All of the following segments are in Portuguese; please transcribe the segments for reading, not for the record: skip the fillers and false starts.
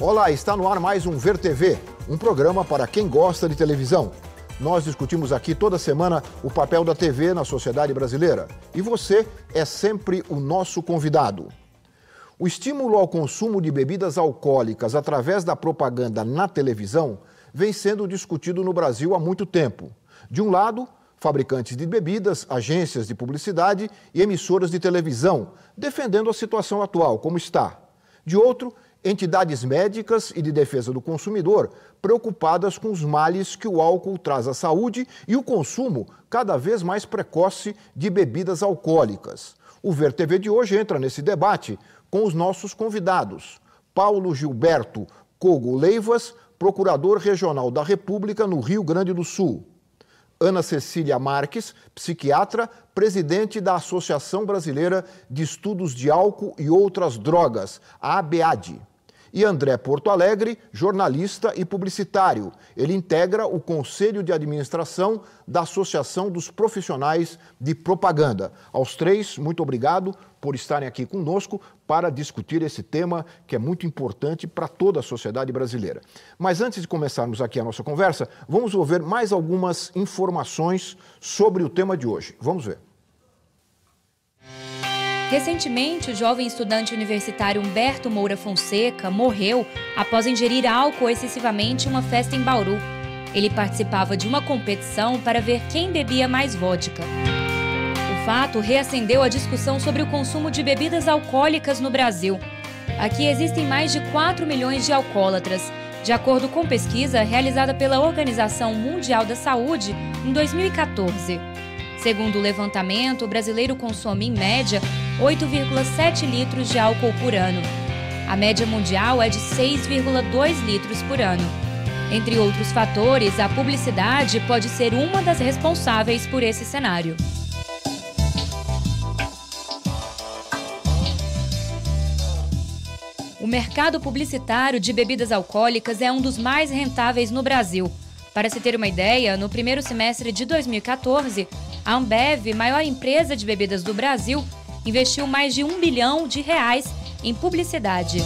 Olá, está no ar mais um Ver TV, um programa para quem gosta de televisão. Nós discutimos aqui toda semana o papel da TV na sociedade brasileira. E você é sempre o nosso convidado. O estímulo ao consumo de bebidas alcoólicas através da propaganda na televisão vem sendo discutido no Brasil há muito tempo. De um lado, fabricantes de bebidas, agências de publicidade e emissoras de televisão, defendendo a situação atual, como está. De outro, entidades médicas e de defesa do consumidor, preocupadas com os males que o álcool traz à saúde e o consumo cada vez mais precoce de bebidas alcoólicas. O Ver TV de hoje entra nesse debate com os nossos convidados. Paulo Gilberto Cogo Leivas, Procurador Regional da República no Rio Grande do Sul. Ana Cecília Marques, psiquiatra, presidente da Associação Brasileira de Estudos de Álcool e Outras Drogas, a ABAD. E André Porto Alegre, jornalista e publicitário. Ele integra o Conselho de Administração da Associação dos Profissionais de Propaganda. Aos três, muito obrigado por estarem aqui conosco para discutir esse tema que é muito importante para toda a sociedade brasileira. Mas antes de começarmos aqui a nossa conversa, vamos ouvir mais algumas informações sobre o tema de hoje. Vamos ver. Recentemente, o jovem estudante universitário Humberto Moura Fonseca morreu após ingerir álcool excessivamente em uma festa em Bauru. Ele participava de uma competição para ver quem bebia mais vodka. O fato reacendeu a discussão sobre o consumo de bebidas alcoólicas no Brasil. Aqui existem mais de 4 milhões de alcoólatras, de acordo com pesquisa realizada pela Organização Mundial da Saúde em 2014. Segundo o levantamento, o brasileiro consome, em média, 8,7 litros de álcool por ano. A média mundial é de 6,2 litros por ano. Entre outros fatores, a publicidade pode ser uma das responsáveis por esse cenário. O mercado publicitário de bebidas alcoólicas é um dos mais rentáveis no Brasil. Para se ter uma ideia, no primeiro semestre de 2014, a Ambev, maior empresa de bebidas do Brasil, investiu mais de R$1 bilhão em publicidade.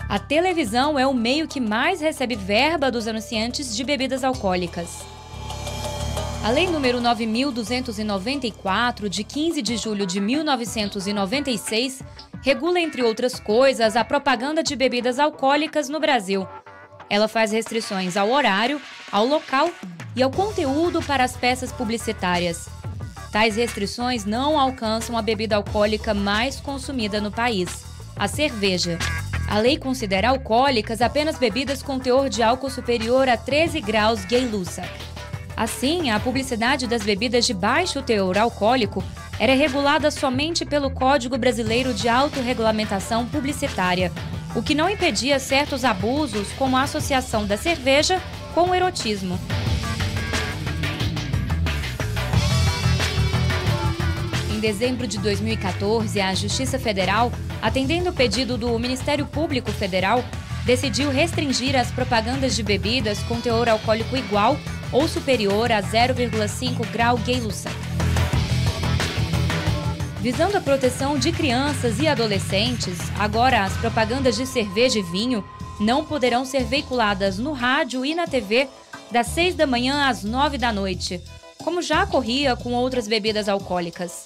A televisão é o meio que mais recebe verba dos anunciantes de bebidas alcoólicas. A Lei nº 9.294, de 15 de julho de 1996, regula, entre outras coisas, a propaganda de bebidas alcoólicas no Brasil. Ela faz restrições ao horário, ao local e ao conteúdo para as peças publicitárias. Tais restrições não alcançam a bebida alcoólica mais consumida no país, a cerveja. A lei considera alcoólicas apenas bebidas com teor de álcool superior a 13 graus Gay-Lussac. Assim, a publicidade das bebidas de baixo teor alcoólico era regulada somente pelo Código Brasileiro de Autorregulamentação Publicitária, o que não impedia certos abusos, como a associação da cerveja com o erotismo. Em dezembro de 2014, a Justiça Federal, atendendo o pedido do Ministério Público Federal, decidiu restringir as propagandas de bebidas com teor alcoólico igual ou superior a 0,5 grau Gay-Lussac. Visando a proteção de crianças e adolescentes, agora as propagandas de cerveja e vinho não poderão ser veiculadas no rádio e na TV das 6 da manhã às 9 da noite, como já ocorria com outras bebidas alcoólicas.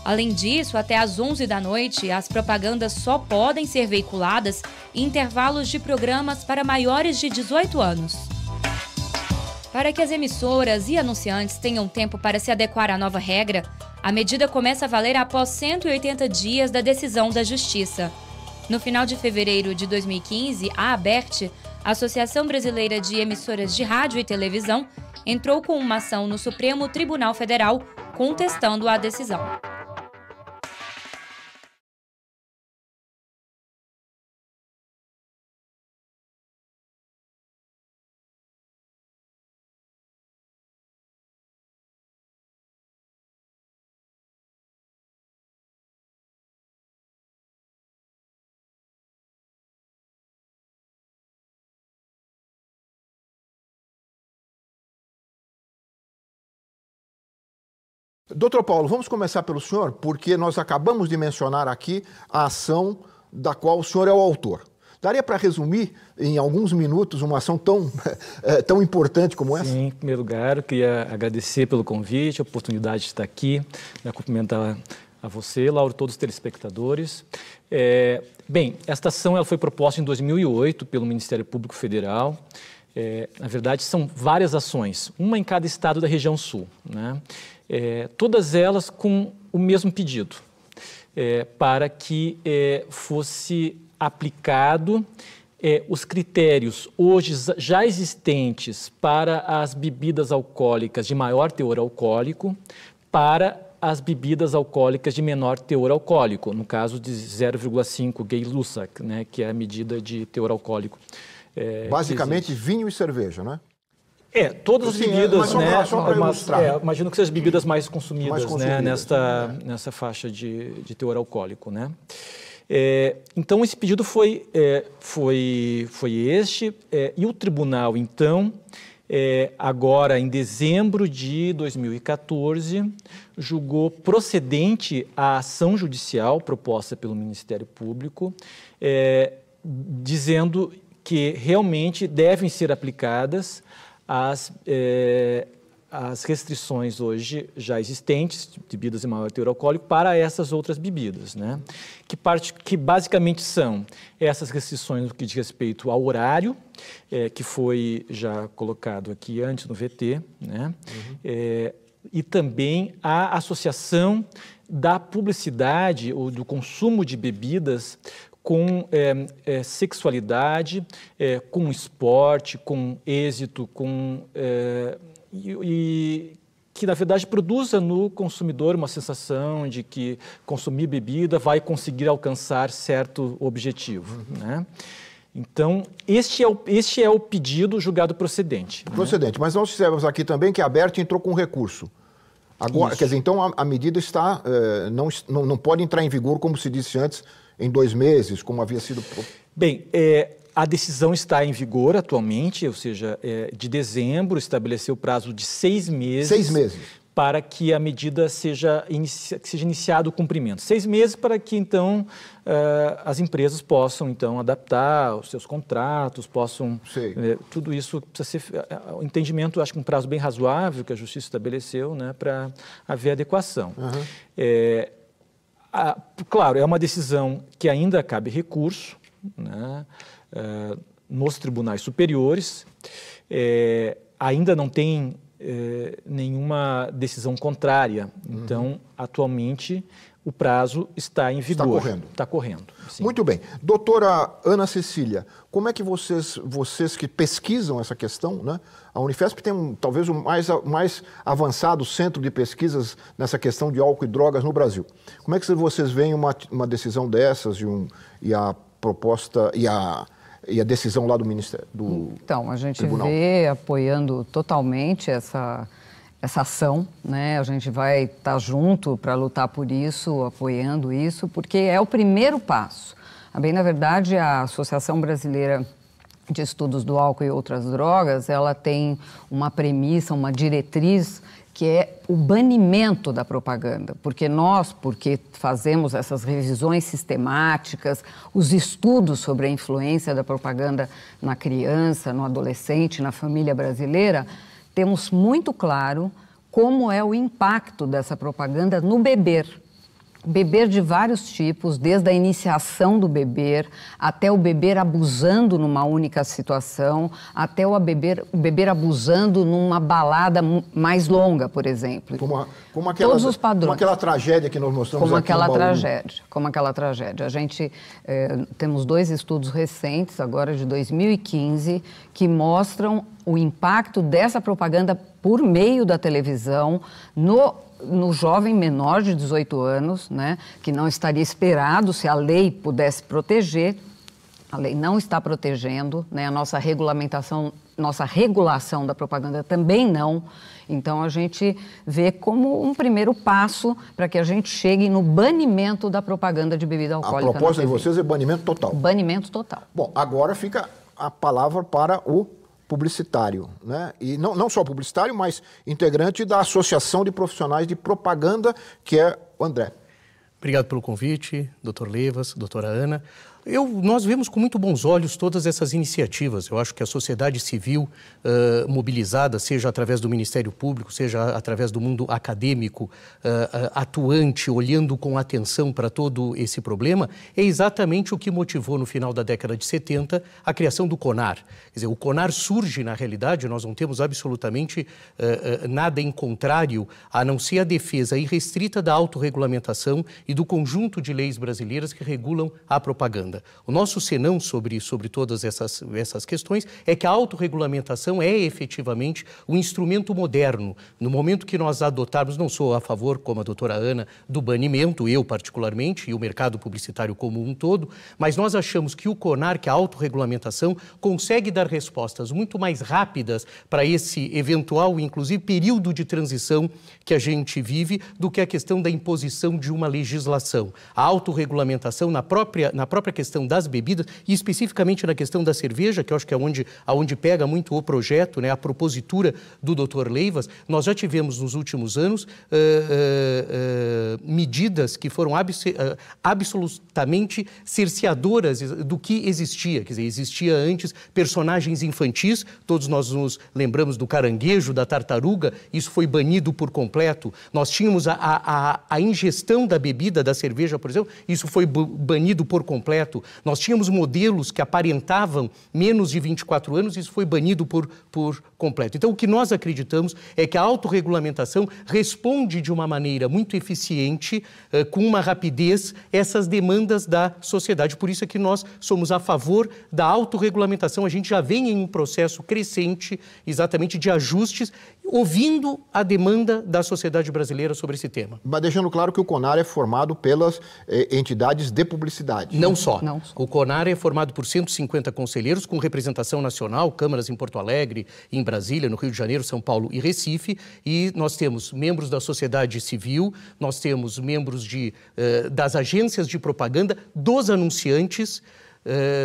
Além disso, até às 11 da noite, as propagandas só podem ser veiculadas em intervalos de programas para maiores de 18 anos. Para que as emissoras e anunciantes tenham tempo para se adequar à nova regra, a medida começa a valer após 180 dias da decisão da Justiça. No final de fevereiro de 2015, a ABERT, Associação Brasileira de Emissoras de Rádio e Televisão, entrou com uma ação no Supremo Tribunal Federal contestando a decisão. Doutor Paulo, vamos começar pelo senhor, porque nós acabamos de mencionar aqui a ação da qual o senhor é o autor. Daria para resumir em alguns minutos uma ação tão importante como essa? Sim, em primeiro lugar, eu queria agradecer pelo convite, a oportunidade de estar aqui, cumprimentar a você, Lauro, todos os telespectadores. Bem, esta ação ela foi proposta em 2008 pelo Ministério Público Federal. Na verdade, são várias ações, uma em cada estado da região sul, né? Todas elas com o mesmo pedido, para que fosse aplicado os critérios hoje já existentes para as bebidas alcoólicas de maior teor alcoólico para as bebidas alcoólicas de menor teor alcoólico, no caso de 0,5 Gay-Lussac, né, que é a medida de teor alcoólico. Basicamente vinho e cerveja, né? Todas as bebidas, né? Só para ilustrar. Imagino que sejam as bebidas mais consumidas, né, nessa faixa de teor alcoólico, né? Então, esse pedido foi este, e o tribunal, então, agora em dezembro de 2014, julgou procedente a ação judicial proposta pelo Ministério Público, dizendo que realmente devem ser aplicadas as restrições hoje já existentes de bebidas de maior teor alcoólico para essas outras bebidas, né? Que basicamente são essas restrições no que diz respeito ao horário, que foi já colocado aqui antes no VT, né? E também a associação da publicidade ou do consumo de bebidas com sexualidade, com esporte, com êxito, e que, na verdade, produza no consumidor uma sensação de que consumir bebida vai conseguir alcançar certo objetivo, né? Então, este é o pedido julgado procedente. Procedente, né? Mas nós tivemos aqui também que a ABERT entrou com recurso. Agora, quer dizer, então a medida está, não pode entrar em vigor, como se disse antes, em 2 meses, como havia sido... Bem, a decisão está em vigor atualmente, ou seja, de dezembro, estabeleceu o prazo de 6 meses. 6 meses. Para que a medida seja iniciado o cumprimento. 6 meses para que, então, as empresas possam, então, adaptar os seus contratos, possam... tudo isso precisa ser... O entendimento, acho que um prazo bem razoável que a Justiça estabeleceu, né, para haver adequação. Claro, é uma decisão que ainda cabe recurso, né, nos tribunais superiores, ainda não tem nenhuma decisão contrária. Então, atualmente, o prazo está em vigor. Está correndo. Está correndo, sim. Muito bem. Doutora Ana Cecília, como é que vocês que pesquisam essa questão, né? A Unifesp tem talvez o mais avançado centro de pesquisas nessa questão de álcool e drogas no Brasil. Como é que vocês veem uma decisão dessas e a proposta e a decisão lá do Ministério do Então, a gente Tribunal vê apoiando totalmente essa ação, né? A gente vai estar junto para lutar por isso, apoiando isso, porque é o primeiro passo. Bem, na verdade, a Associação Brasileira de Estudos do Álcool e Outras Drogas, ela tem uma premissa, uma diretriz, que é o banimento da propaganda, porque fazemos essas revisões sistemáticas, os estudos sobre a influência da propaganda na criança, no adolescente, na família brasileira, temos muito claro como é o impacto dessa propaganda no beber. Beber de vários tipos, desde a iniciação do beber, até o beber abusando numa única situação, até o beber abusando numa balada mais longa, por exemplo. Todos os padrões. Como aquela tragédia que nós mostramos como aqui Como aquela tragédia. A gente temos 2 estudos recentes, agora de 2015, que mostram o impacto dessa propaganda por meio da televisão no jovem menor de 18 anos, né, que não estaria esperado se a lei pudesse proteger. A lei não está protegendo, né, a nossa regulação da propaganda também não. Então, a gente vê como um primeiro passo para que a gente chegue no banimento da propaganda de bebida alcoólica. A proposta de vocês é banimento total. Banimento total. Bom, agora fica a palavra para o publicitário, né? E não só publicitário, mas integrante da Associação de Profissionais de Propaganda, que é o André. Obrigado pelo convite, doutor Levas, doutora Ana. Nós vemos com muito bons olhos todas essas iniciativas. Eu acho que a sociedade civil mobilizada, seja através do Ministério Público, seja através do mundo acadêmico, atuante, olhando com atenção para todo esse problema, é exatamente o que motivou no final da década de 70 a criação do CONAR. Quer dizer, o CONAR surge, na realidade, nós não temos absolutamente nada em contrário, a não ser a defesa irrestrita da autorregulamentação e do conjunto de leis brasileiras que regulam a propaganda. O nosso senão sobre todas essas questões é que a autorregulamentação é efetivamente um instrumento moderno. No momento que nós adotarmos, não sou a favor, como a doutora Ana, do banimento, eu particularmente, e o mercado publicitário como um todo, mas nós achamos que o CONAR, que a autorregulamentação, consegue dar respostas muito mais rápidas para esse eventual, inclusive, período de transição que a gente vive, do que a questão da imposição de uma legislação. A autorregulamentação na própria questão das bebidas, e especificamente na questão da cerveja, que eu acho que é onde pega muito o projeto, né, a propositura do Dr. Leivas, nós já tivemos nos últimos anos medidas que foram absolutamente cerceadoras do que existia. Quer dizer, existia antes personagens infantis, todos nós nos lembramos do caranguejo, da tartaruga, isso foi banido por completo. Nós tínhamos a ingestão da bebida, da cerveja, por exemplo, isso foi banido por completo. Nós tínhamos modelos que aparentavam menos de 24 anos, isso foi banido por completo. Então, o que nós acreditamos é que a autorregulamentação responde de uma maneira muito eficiente, com uma rapidez, essas demandas da sociedade. Por isso é que nós somos a favor da autorregulamentação. A gente já vem em um processo crescente, exatamente, de ajustes, ouvindo a demanda da sociedade brasileira sobre esse tema. Mas deixando claro que o CONAR é formado pelas entidades de publicidade. Não só. O CONAR é formado por 150 conselheiros com representação nacional, câmaras em Porto Alegre, em Brasília, no Rio de Janeiro, São Paulo e Recife, e nós temos membros da sociedade civil, nós temos membros das agências de propaganda, dos anunciantes,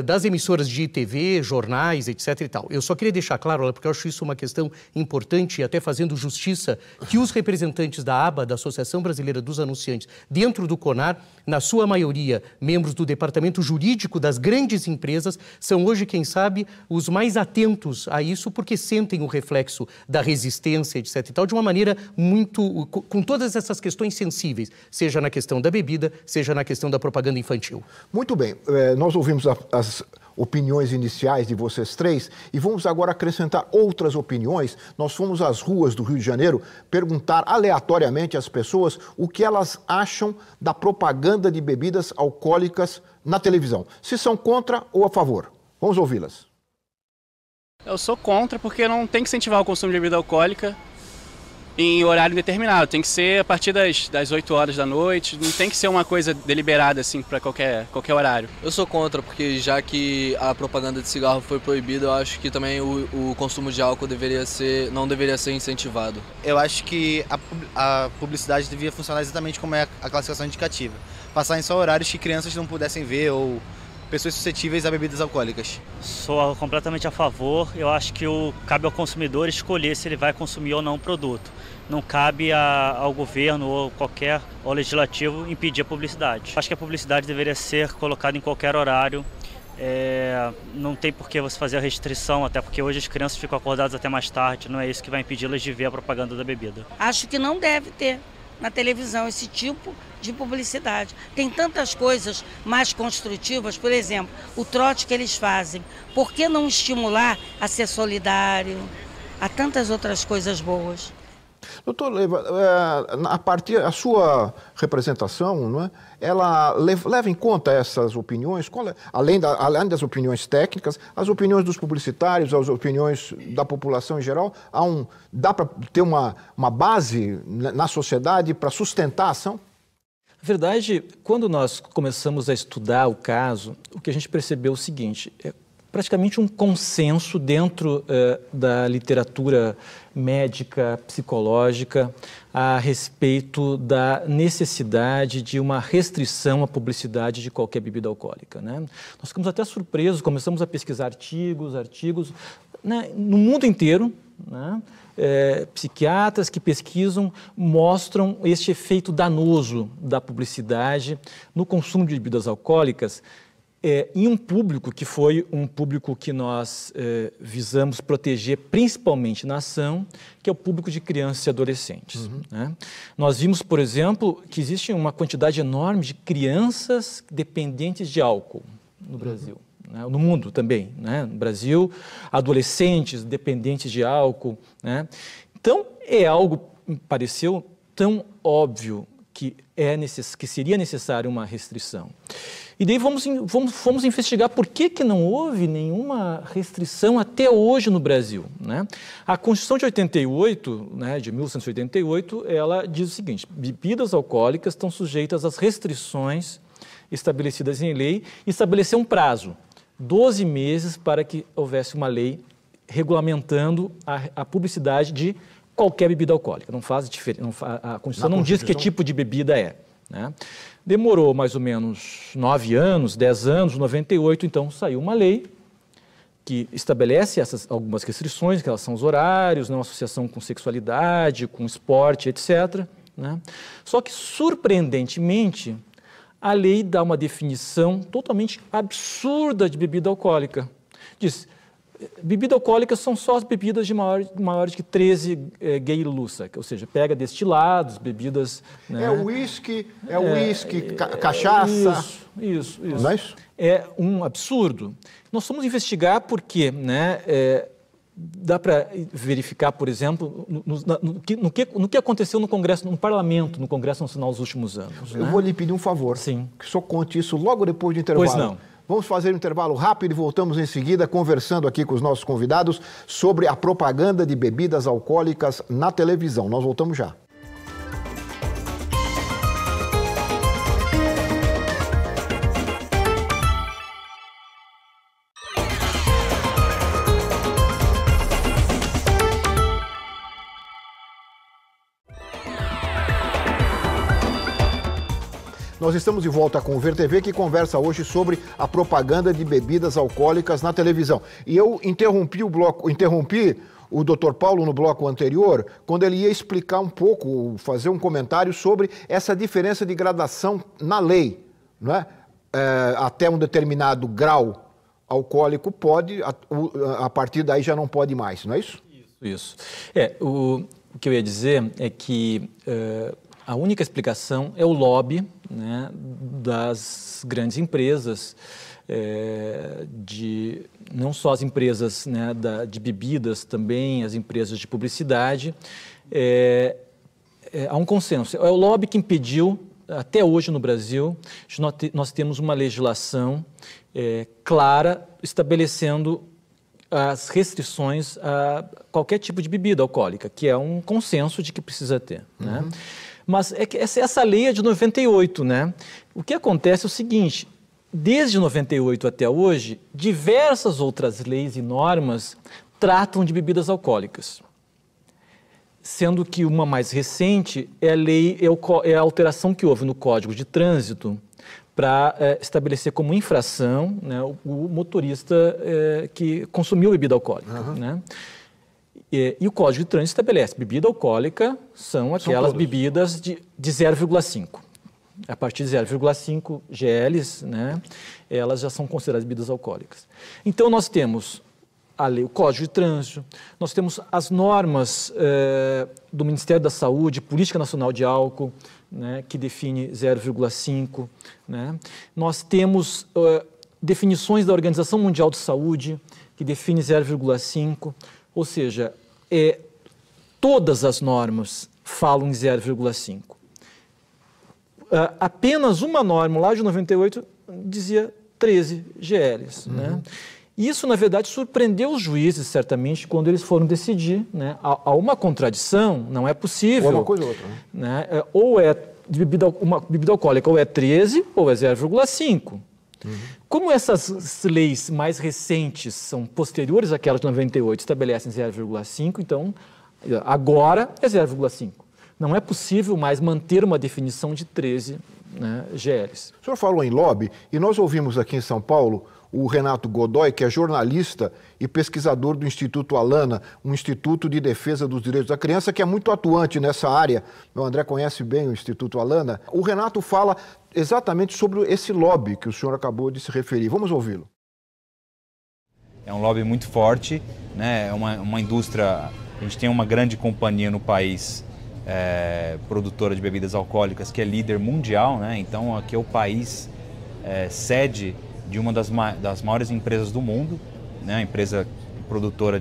das emissoras de TV, jornais, etc. e tal. Eu só queria deixar claro, porque eu acho isso uma questão importante, e até fazendo justiça, que os representantes da ABA, da Associação Brasileira dos Anunciantes, dentro do CONAR, na sua maioria, membros do departamento jurídico das grandes empresas, são hoje, quem sabe, os mais atentos a isso, porque sentem o reflexo da resistência, etc. e tal, de uma maneira muito, com todas essas questões sensíveis, seja na questão da bebida, seja na questão da propaganda infantil. Muito bem, nós ouvimos as opiniões iniciais de vocês três e vamos agora acrescentar outras opiniões. Nós fomos às ruas do Rio de Janeiro perguntar aleatoriamente às pessoas o que elas acham da propaganda de bebidas alcoólicas na televisão. Se são contra ou a favor. Vamos ouvi-las. Eu sou contra porque não tem que incentivar o consumo de bebida alcoólica em horário determinado. Tem que ser a partir das 8 horas da noite, não tem que ser uma coisa deliberada assim para qualquer horário. Eu sou contra, porque já que a propaganda de cigarro foi proibida, eu acho que também o consumo de álcool não deveria ser incentivado. Eu acho que a publicidade devia funcionar exatamente como é a classificação indicativa. Passar em só horários que crianças não pudessem ver ou pessoas suscetíveis a bebidas alcoólicas. Sou completamente a favor. Eu acho que cabe ao consumidor escolher se ele vai consumir ou não o produto. Não cabe ao governo ou ao legislativo impedir a publicidade. Acho que a publicidade deveria ser colocada em qualquer horário. Não tem por que você fazer a restrição, até porque hoje as crianças ficam acordadas até mais tarde. Não é isso que vai impedi-las de ver a propaganda da bebida. Acho que não deve ter na televisão esse tipo de publicidade. Tem tantas coisas mais construtivas, por exemplo, o trote que eles fazem. Por que não estimular a ser solidário? Há tantas outras coisas boas. Doutor Leiva, a sua representação, não é? Ela leva em conta essas opiniões, além das opiniões técnicas, as opiniões dos publicitários, as opiniões da população em geral? Dá para ter uma base na sociedade para sustentar a ação? Na verdade, quando nós começamos a estudar o caso, o que a gente percebeu é o seguinte: praticamente um consenso dentro da literatura médica, psicológica, a respeito da necessidade de uma restrição à publicidade de qualquer bebida alcoólica, né? Nós ficamos até surpresos, começamos a pesquisar artigos, né, no mundo inteiro, né? Psiquiatras que pesquisam mostram este efeito danoso da publicidade no consumo de bebidas alcoólicas. em um público que foi um público que nós visamos proteger principalmente na ação, que é o público de crianças e adolescentes. Né? Nós vimos, por exemplo, que existe uma quantidade enorme de crianças dependentes de álcool no Brasil. Né? No mundo também, né? No Brasil, adolescentes dependentes de álcool. Né? Então, é algo, me pareceu tão óbvio que seria necessário uma restrição. E daí fomos investigar por que não houve nenhuma restrição até hoje no Brasil. Né? A Constituição de 88, né, de 1988, ela diz o seguinte: bebidas alcoólicas estão sujeitas às restrições estabelecidas em lei, e estabeleceu um prazo, 12 meses, para que houvesse uma lei regulamentando a publicidade de qualquer bebida alcoólica. Não faz diferença, a Constituição não diz que tipo de bebida é. Né? Demorou mais ou menos 9 anos, 10 anos, 98, então saiu uma lei que estabelece algumas restrições, que elas são os horários, não associação com sexualidade, com esporte, etc. Né? Só que, surpreendentemente, a lei dá uma definição totalmente absurda de bebida alcoólica. Diz: bebida alcoólica são só as bebidas de maiores que 13 gay-lussa, ou seja, pega destilados, bebidas... Né? É uísque, cachaça... Isso. Não é isso? É um absurdo. Nós fomos investigar porque, né, dá para verificar, por exemplo, no que aconteceu no Congresso, no Parlamento, no Congresso Nacional nos últimos anos. Eu né? vou lhe pedir um favor. Sim. Que o senhor conte isso logo depois do intervalo. Pois não. Vamos fazer um intervalo rápido e voltamos em seguida conversando aqui com os nossos convidados sobre a propaganda de bebidas alcoólicas na televisão. Nós voltamos já. Nós estamos de volta com o VerTV, que conversa hoje sobre a propaganda de bebidas alcoólicas na televisão. E eu interrompi o Dr. Paulo no bloco anterior, quando ele ia explicar um pouco, fazer um comentário sobre essa diferença de gradação na lei. Não é? Até um determinado grau alcoólico pode, a partir daí já não pode mais, não é isso? Isso. O que eu ia dizer é que a única explicação é o lobby, né, das grandes empresas, não só as empresas, né, de bebidas, também as empresas de publicidade. Há um consenso. É o lobby que impediu, até hoje no Brasil, nós temos uma legislação clara estabelecendo as restrições a qualquer tipo de bebida alcoólica, que é um consenso de que precisa ter. Uhum. Né? Mas é que essa lei é de 98, né? O que acontece é o seguinte: desde 98 até hoje, diversas outras leis e normas tratam de bebidas alcoólicas. Sendo que uma mais recente é a alteração que houve no Código de Trânsito para estabelecer como infração, né, o motorista que consumiu bebida alcoólica. Uhum. Né? E o Código de Trânsito estabelece: bebida alcoólica são aquelas bebidas de 0,5. A partir de 0,5 GLs, né, elas já são consideradas bebidas alcoólicas. Então, nós temos a lei, o Código de Trânsito, nós temos as normas do Ministério da Saúde, Política Nacional de Álcool, né, que define 0,5. Né? Nós temos definições da Organização Mundial de Saúde, que define 0,5. Ou seja, todas as normas falam em 0,5. Apenas uma norma, lá de 98, dizia 13 GLs. Uhum. Né? Isso, na verdade, surpreendeu os juízes, certamente, quando eles foram decidir. Né? Há uma contradição, não é possível. Ou uma coisa ou outra. Né? Ou é uma bebida alcoólica, ou é 13, ou é 0,5. Uhum. Como essas leis mais recentes são posteriores àquelas de 98, estabelecem 0,5, então agora é 0,5. Não é possível mais manter uma definição de 13 né, GLs. O senhor falou em lobby e nós ouvimos aqui em São Paulo o Renato Godoy, que é jornalista e pesquisador do Instituto Alana, um instituto de defesa dos direitos da criança que é muito atuante nessa área. O André conhece bem o Instituto Alana. O Renato fala exatamente sobre esse lobby que o senhor acabou de se referir. Vamos ouvi-lo. É um lobby muito forte, né? É uma indústria, a gente tem uma grande companhia no país, produtora de bebidas alcoólicas, que é líder mundial, né? Então aqui é o país sede de uma das maiores empresas do mundo, né? Empresa produtora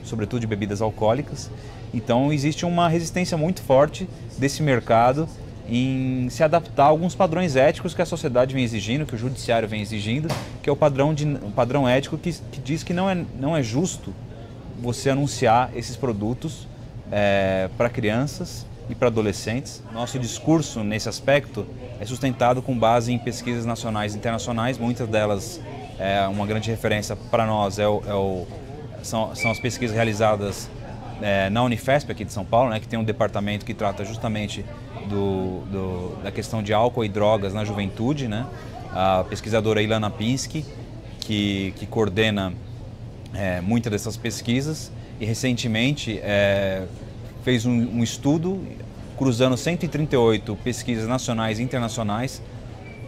sobretudo de bebidas alcoólicas. Então existe uma resistência muito forte desse mercado em se adaptar a alguns padrões éticos que a sociedade vem exigindo, que o judiciário vem exigindo, que é o padrão ético que diz que não é justo você anunciar esses produtos para crianças e para adolescentes. Nosso discurso nesse aspecto é sustentado com base em pesquisas nacionais e internacionais, muitas delas, uma grande referência para nós são as pesquisas realizadas na Unifesp aqui de São Paulo, né, que tem um departamento que trata justamente da questão de álcool e drogas na juventude, né? A pesquisadora Ilana Pinsky, que coordena muitas dessas pesquisas e recentemente fez um estudo cruzando 138 pesquisas nacionais e internacionais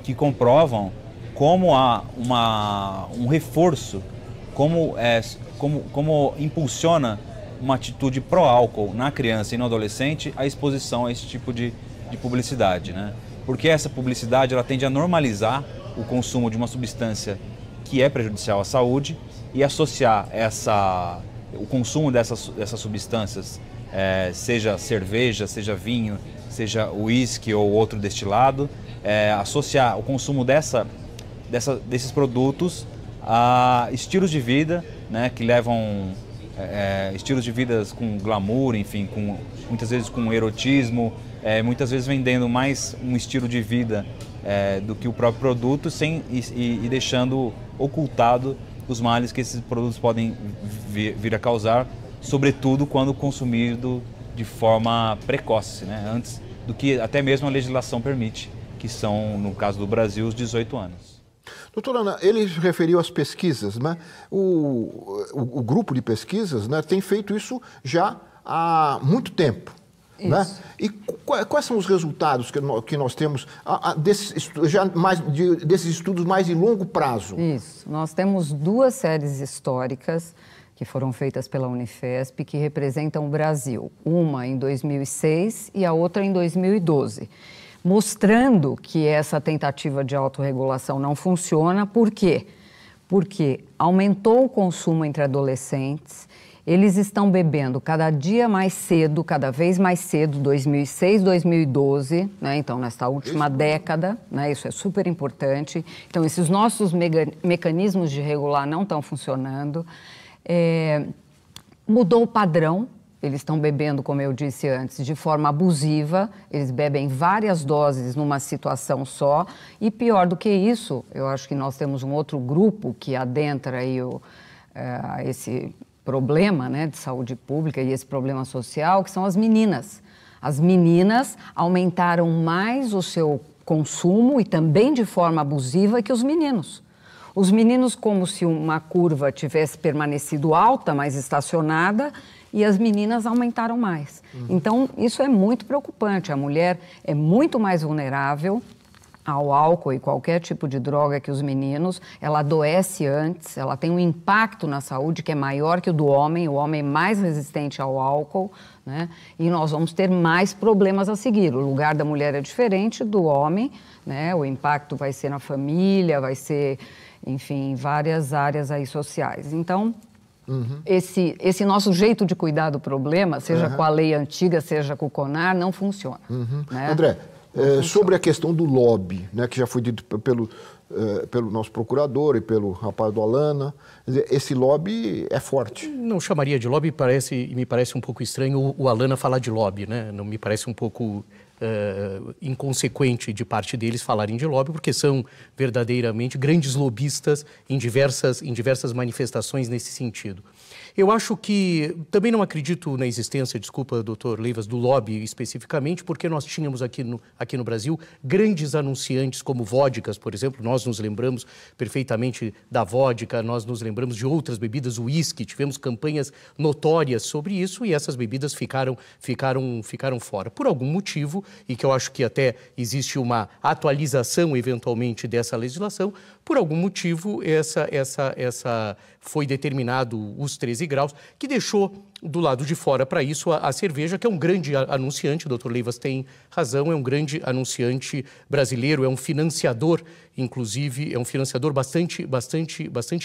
que comprovam como há um reforço, como impulsiona uma atitude pró-álcool na criança e no adolescente a exposição a esse tipo de publicidade, né? Porque essa publicidade ela tende a normalizar o consumo de uma substância que é prejudicial à saúde e associar o consumo dessas substâncias, seja cerveja, seja vinho, seja uísque ou outro destilado, associar o consumo desses produtos a estilos de vida, né, que levam estilos de vida com glamour, enfim, muitas vezes com erotismo, muitas vezes vendendo mais um estilo de vida do que o próprio produto, e deixando ocultado os males que esses produtos podem vir a causar, sobretudo quando consumido de forma precoce, né? Antes do que até mesmo a legislação permite, que são, no caso do Brasil, os 18 anos. Doutora Ana, ele referiu às pesquisas, né? O grupo de pesquisas, né, tem feito isso já há muito tempo. Né? E quais são os resultados que nós temos desses estudos mais de longo prazo? Isso. Nós temos 2 séries históricas que foram feitas pela Unifesp, que representam o Brasil. Uma em 2006 e a outra em 2012. Mostrando que essa tentativa de autorregulação não funciona. Por quê? Porque aumentou o consumo entre adolescentes, eles estão bebendo cada dia mais cedo, cada vez mais cedo, 2006, 2012, né? Então, nesta última década, né? Isso é super importante. Então, esses nossos mecanismos de regular não estão funcionando. Mudou o padrão. Eles estão bebendo, como eu disse antes, de forma abusiva, eles bebem várias doses numa situação só, e pior do que isso, eu acho que nós temos um outro grupo que adentra aí esse problema, né, de saúde pública e esse problema social, que são as meninas. As meninas aumentaram mais o seu consumo, e também de forma abusiva, que os meninos. Os meninos, como se uma curva tivesse permanecido alta, mas estacionada, e as meninas aumentaram mais. Então, isso é muito preocupante. A mulher é muito mais vulnerável ao álcool e qualquer tipo de droga que os meninos. Ela adoece antes, ela tem um impacto na saúde que é maior que o do homem. O homem é mais resistente ao álcool, né? E nós vamos ter mais problemas a seguir. O lugar da mulher é diferente do homem, né? O impacto vai ser na família, vai ser, enfim, em várias áreas aí sociais. Então, esse nosso jeito de cuidar do problema, seja com a lei antiga, seja com o CONAR, não funciona. Né? André, sobre a questão do lobby, né, que já foi dito pelo nosso procurador e pelo rapaz do Alana, esse lobby é forte. Não chamaria de lobby, me parece um pouco estranho o Alana falar de lobby, né? Não me parece um pouco inconsequente de parte deles falarem de lobby, porque são verdadeiramente grandes lobistas em diversas manifestações nesse sentido. Eu acho que, também não acredito na existência, desculpa, doutor Leivas, do lobby especificamente, porque nós tínhamos aqui no Brasil grandes anunciantes como vodkas, por exemplo, nós nos lembramos perfeitamente da vodka, nós nos lembramos de outras bebidas, o uísque, tivemos campanhas notórias sobre isso e essas bebidas ficaram fora. Por algum motivo, e que eu acho que até existe uma atualização eventualmente dessa legislação, por algum motivo essa foi determinado os 13 graus, que deixou do lado de fora para isso a cerveja, que é um grande anunciante, o doutor Leivas tem razão, é um grande anunciante brasileiro, é um financiador, inclusive, é um financiador bastante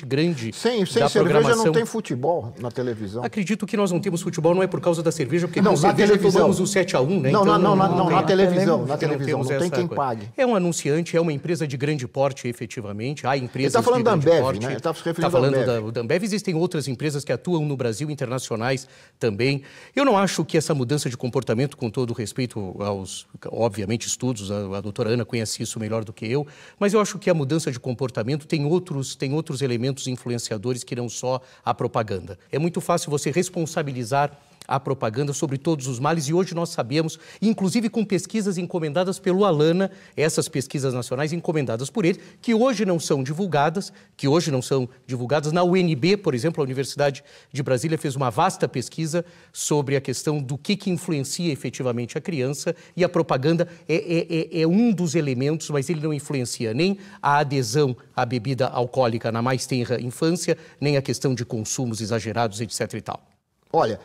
grande sem da cerveja programação. não tem futebol na televisão. Acredito que nós não temos futebol, não é por causa da cerveja, porque não, com cerveja televisão. tomamos o 7-1, né? Não, então, na televisão, não tem quem coisa. pague. É um anunciante, é uma empresa de grande porte, efetivamente, há empresas Ele está falando de da grande Ambev, porte. né? Ele está se referindo Está falando da Ambev. da Ambev, existem outras empresas que atuam no Brasil, internacionais também. Eu não acho que essa mudança de comportamento, com todo respeito aos, obviamente, estudos, a doutora Ana conhece isso melhor do que eu, mas eu acho que a mudança de comportamento tem outros elementos influenciadores que não só a propaganda. É muito fácil você responsabilizar a propaganda sobre todos os males e hoje nós sabemos, inclusive com pesquisas encomendadas pelo Alana, essas pesquisas nacionais encomendadas por ele, que hoje não são divulgadas, na UNB, por exemplo, a Universidade de Brasília fez uma vasta pesquisa sobre a questão do que influencia efetivamente a criança e a propaganda é um dos elementos, mas ele não influencia nem a adesão à bebida alcoólica na mais tenra infância, nem a questão de consumos exagerados, etc. e tal. Olha,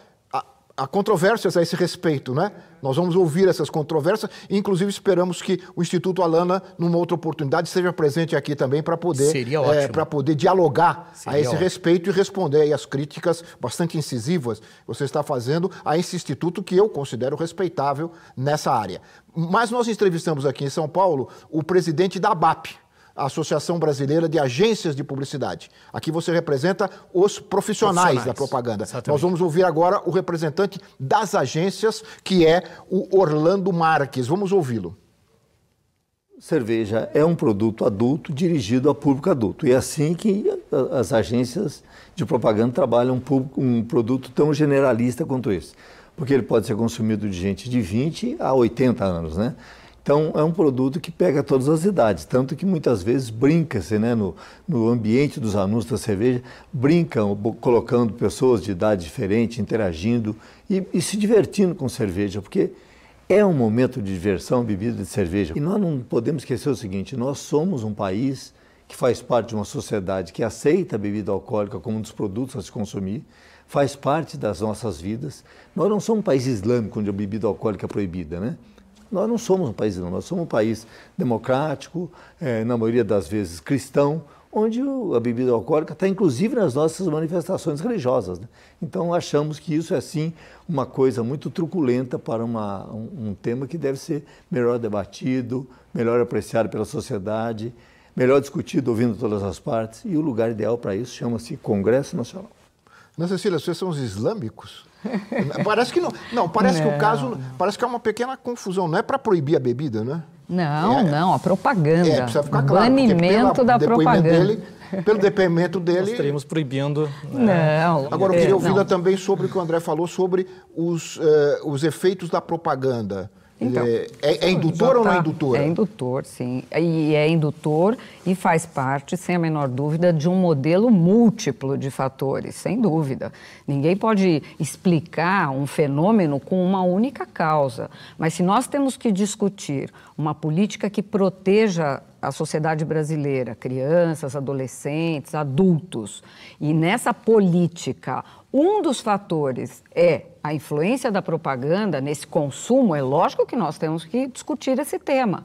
há controvérsias a esse respeito, né? Nós vamos ouvir essas controvérsias e, inclusive, esperamos que o Instituto Alana, numa outra oportunidade, esteja presente aqui também para poder dialogar a esse respeito e responder aí as críticas bastante incisivas que você está fazendo a esse instituto que eu considero respeitável nessa área. Mas nós entrevistamos aqui em São Paulo o presidente da ABAP, a Associação Brasileira de Agências de Publicidade. Aqui você representa os profissionais da propaganda. Exatamente. Nós vamos ouvir agora o representante das agências, que é o Orlando Marques. Vamos ouvi-lo. Cerveja é um produto adulto dirigido a público adulto. E é assim que as agências de propaganda trabalham um produto tão generalista quanto esse. Porque ele pode ser consumido de gente de 20 a 80 anos, né? Então, é um produto que pega todas as idades, tanto que muitas vezes brinca-se, né, no ambiente dos anúncios da cerveja, brincam colocando pessoas de idade diferente, interagindo e se divertindo com cerveja, porque é um momento de diversão, bebida de cerveja. E nós não podemos esquecer o seguinte, nós somos um país que faz parte de uma sociedade que aceita a bebida alcoólica como um dos produtos a se consumir, faz parte das nossas vidas. Nós não somos um país islâmico onde a bebida alcoólica é proibida, né? Nós não somos um país islâmico, nós somos um país democrático, na maioria das vezes cristão, onde a bebida alcoólica está inclusive nas nossas manifestações religiosas, né? Então achamos que isso é sim uma coisa muito truculenta para um tema que deve ser melhor debatido, melhor apreciado pela sociedade, melhor discutido ouvindo todas as partes, e o lugar ideal para isso chama-se Congresso Nacional. Ana Cecília, vocês são os islâmicos? Parece que não. Parece que o caso, parece que há uma pequena confusão. Não é para proibir a bebida, né? Não, a propaganda. Precisa ficar claro. Banimento da propaganda. Pelo depoimento dele... Nós estaríamos proibindo... Não. Agora, eu queria ouvi-la também sobre o que o André falou sobre os efeitos da propaganda. Então, é indutor ou não é indutor? É indutor, sim. E é indutor e faz parte, sem a menor dúvida, de um modelo múltiplo de fatores, sem dúvida. Ninguém pode explicar um fenômeno com uma única causa. Mas se nós temos que discutir uma política que proteja a sociedade brasileira, crianças, adolescentes, adultos, e nessa política, um dos fatores é a influência da propaganda nesse consumo, é lógico que nós temos que discutir esse tema.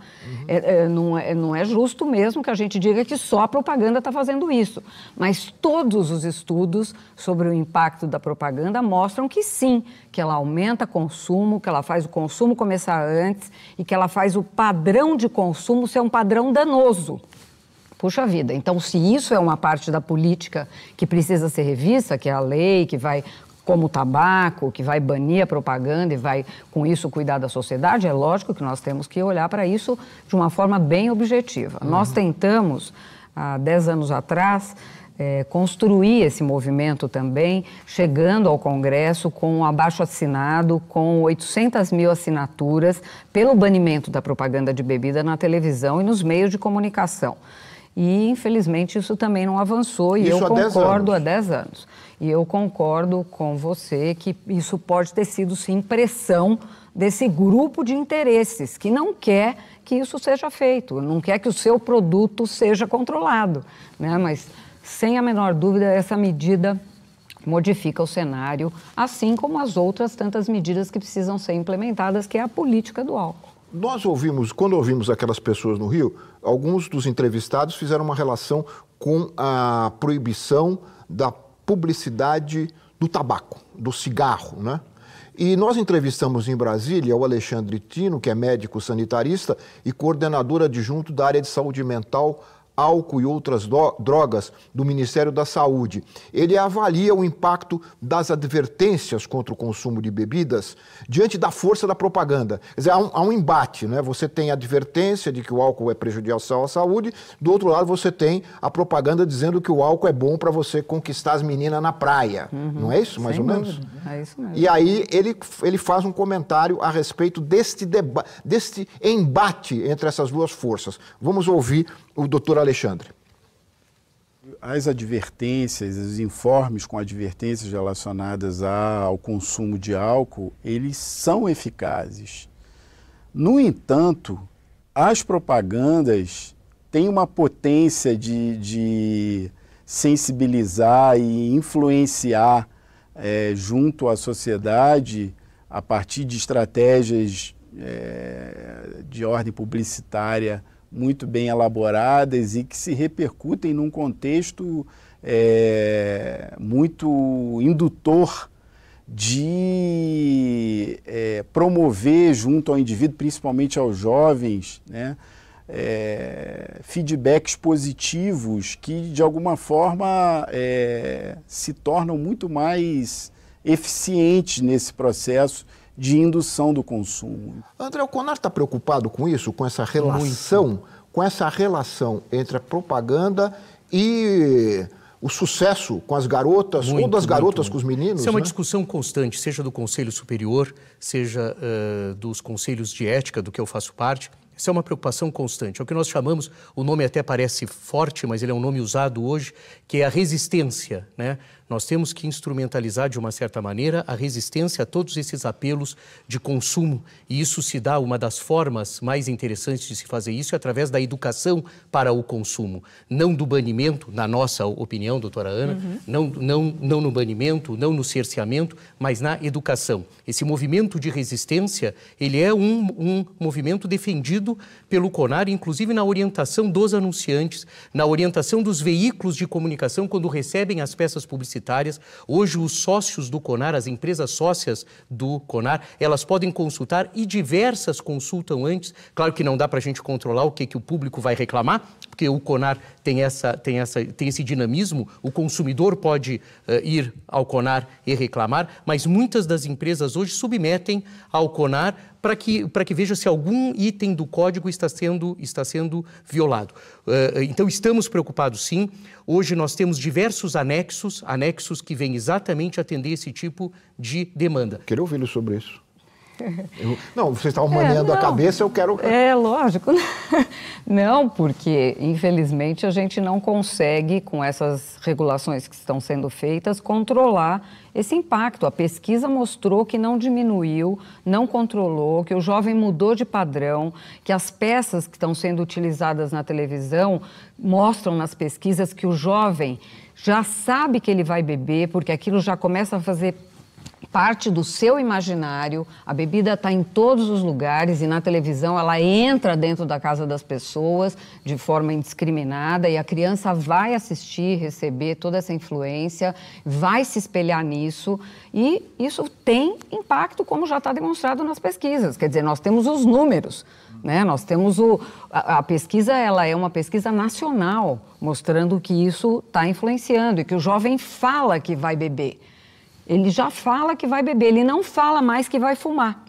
Não é justo mesmo que a gente diga que só a propaganda está fazendo isso. Mas todos os estudos sobre o impacto da propaganda mostram que sim, que ela aumenta consumo, que ela faz o consumo começar antes e que ela faz o padrão de consumo ser um padrão danoso. Puxa vida, então se isso é uma parte da política que precisa ser revista, que é a lei, que vai como o tabaco, que vai banir a propaganda e vai, com isso, cuidar da sociedade, é lógico que nós temos que olhar para isso de uma forma bem objetiva. Nós tentamos, há 10 anos atrás, construir esse movimento também, chegando ao Congresso com um abaixo-assinado, com 800 mil assinaturas pelo banimento da propaganda de bebida na televisão e nos meios de comunicação. E, infelizmente, isso também não avançou e eu concordo há 10 anos. E eu concordo com você que isso pode ter sido, sim, pressão desse grupo de interesses que não quer que isso seja feito, não quer que o seu produto seja controlado, né? Mas, sem a menor dúvida, essa medida modifica o cenário, assim como as outras tantas medidas que precisam ser implementadas, que é a política do álcool. Nós ouvimos, quando ouvimos aquelas pessoas no Rio, alguns dos entrevistados fizeram uma relação com a proibição da publicidade do tabaco, do cigarro, né? E nós entrevistamos em Brasília o Alexandre Tino, que é médico sanitarista e coordenador adjunto da área de saúde mental, álcool e outras drogas do Ministério da Saúde. Ele avalia o impacto das advertências contra o consumo de bebidas diante da força da propaganda. Quer dizer, há um embate, né? Você tem a advertência de que o álcool é prejudicial à saúde, do outro lado você tem a propaganda dizendo que o álcool é bom para você conquistar as meninas na praia. Não é isso, mais ou menos? É isso mesmo. E aí ele faz um comentário a respeito deste embate entre essas duas forças. Vamos ouvir o doutor Alexandre. As advertências, os informes com advertências relacionadas ao consumo de álcool, eles são eficazes. No entanto, as propagandas têm uma potência de sensibilizar e influenciar junto à sociedade a partir de estratégias de ordem publicitária muito bem elaboradas e que se repercutem num contexto muito indutor de promover junto ao indivíduo, principalmente aos jovens, né, feedbacks positivos que, de alguma forma, se tornam muito mais eficientes nesse processo de indução do consumo. André, o CONAR está preocupado com isso, com essa relação, entre a propaganda e o sucesso com as garotas, ou das garotas com os meninos? Isso é uma discussão constante, seja do Conselho Superior, seja dos conselhos de ética, do que eu faço parte. Isso é uma preocupação constante. É o que nós chamamos, o nome até parece forte, mas ele é um nome usado hoje, que é a resistência, né? Nós temos que instrumentalizar de uma certa maneira a resistência a todos esses apelos de consumo. E isso se dá, uma das formas mais interessantes de se fazer isso é através da educação para o consumo. Não do banimento, na nossa opinião, doutora Ana, não no banimento, não no cerceamento, mas na educação. Esse movimento de resistência, ele é um movimento defendido pelo CONAR, inclusive na orientação dos anunciantes, na orientação dos veículos de comunicação quando recebem as peças publicitárias. Hoje, os sócios do CONAR, as empresas sócias do CONAR, elas podem consultar e diversas consultam antes. Claro que não dá para a gente controlar o que o público vai reclamar, porque o CONAR tem esse dinamismo, o consumidor pode ir ao CONAR e reclamar, mas muitas das empresas hoje submetem ao CONAR para que veja se algum item do código está sendo violado. Então, estamos preocupados, sim. Hoje nós temos diversos anexos que vêm exatamente atender esse tipo de demanda. Queria ouvi-lo sobre isso. Não, vocês estavam maneando a cabeça, eu quero... É, lógico. Não, porque, infelizmente, a gente não consegue, com essas regulações que estão sendo feitas, controlar esse impacto. A pesquisa mostrou que não diminuiu, não controlou, que o jovem mudou de padrão, que as peças que estão sendo utilizadas na televisão mostram nas pesquisas que o jovem já sabe que ele vai beber, porque aquilo já começa a fazer parte do seu imaginário. A bebida está em todos os lugares e na televisão ela entra dentro da casa das pessoas de forma indiscriminada e a criança vai assistir, receber toda essa influência, vai se espelhar nisso e isso tem impacto, como já está demonstrado nas pesquisas. Quer dizer, nós temos os números, né? Nós temos a pesquisa, ela é uma pesquisa nacional, mostrando que isso está influenciando e que o jovem fala que vai beber. ele já fala que vai beber, ele não fala mais que vai fumar.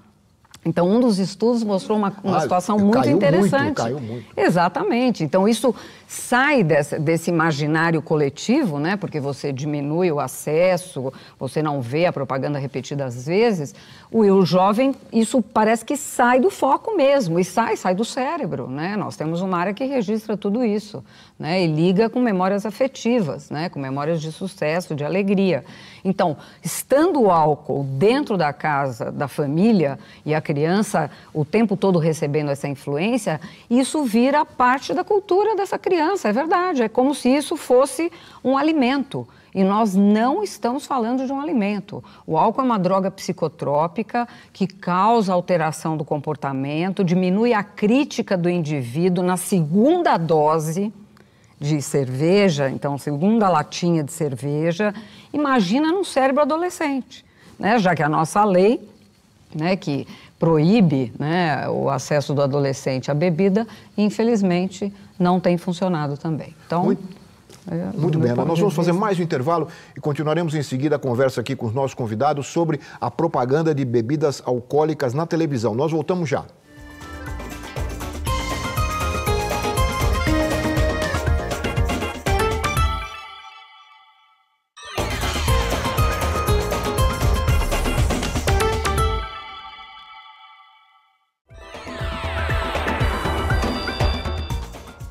Então, um dos estudos mostrou uma situação muito interessante. Caiu muito. Exatamente. Então, isso sai desse imaginário coletivo, né? Porque você diminui o acesso, você não vê a propaganda repetidas vezes. O jovem, isso parece que sai do foco mesmo, e sai do cérebro, né? Nós temos uma área que registra tudo isso, né? E liga com memórias afetivas, né? Com memórias de sucesso, de alegria. Então, estando o álcool dentro da casa, da família, e a criança o tempo todo recebendo essa influência, isso vira parte da cultura dessa criança, é verdade. É como se isso fosse um alimento. E nós não estamos falando de um alimento. O álcool é uma droga psicotrópica que causa alteração do comportamento, diminui a crítica do indivíduo na segunda dose de cerveja, então, segunda latinha de cerveja. Imagina num cérebro adolescente, né? Já que a nossa lei, né, que proíbe, né, o acesso do adolescente à bebida, infelizmente, não tem funcionado também. Então, muito bem, nós vamos fazer mais um intervalo e continuaremos em seguida a conversa aqui com os nossos convidados sobre a propaganda de bebidas alcoólicas na televisão. Nós voltamos já.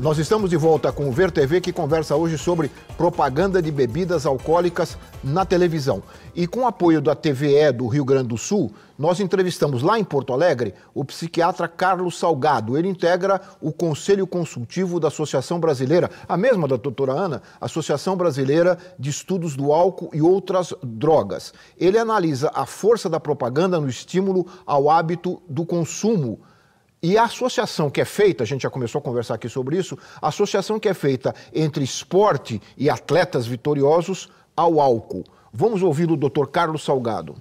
Nós estamos de volta com o Ver TV, que conversa hoje sobre propaganda de bebidas alcoólicas na televisão. E com o apoio da TVE do Rio Grande do Sul, nós entrevistamos lá em Porto Alegre o psiquiatra Carlos Salgado. Ele integra o Conselho Consultivo da Associação Brasileira, a mesma da doutora Ana, Associação Brasileira de Estudos do Álcool e Outras Drogas. Ele analisa a força da propaganda no estímulo ao hábito do consumo. E a associação que é feita, a gente já começou a conversar aqui sobre isso, a associação que é feita entre esporte e atletas vitoriosos ao álcool. Vamos ouvir o Dr. Carlos Salgado.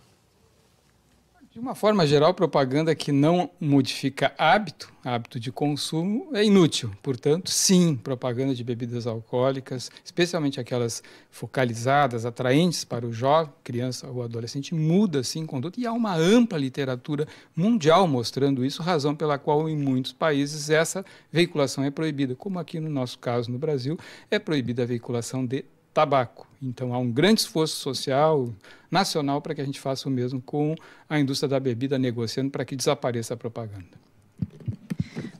De uma forma geral, propaganda que não modifica hábito de consumo é inútil. Portanto, sim, propaganda de bebidas alcoólicas, especialmente aquelas focalizadas, atraentes para o jovem, criança ou adolescente, muda sim conduta. E há uma ampla literatura mundial mostrando isso, razão pela qual em muitos países essa veiculação é proibida, como aqui no nosso caso no Brasil, é proibida a veiculação de tabaco. Então, há um grande esforço social, nacional, para que a gente faça o mesmo com a indústria da bebida, negociando para que desapareça a propaganda.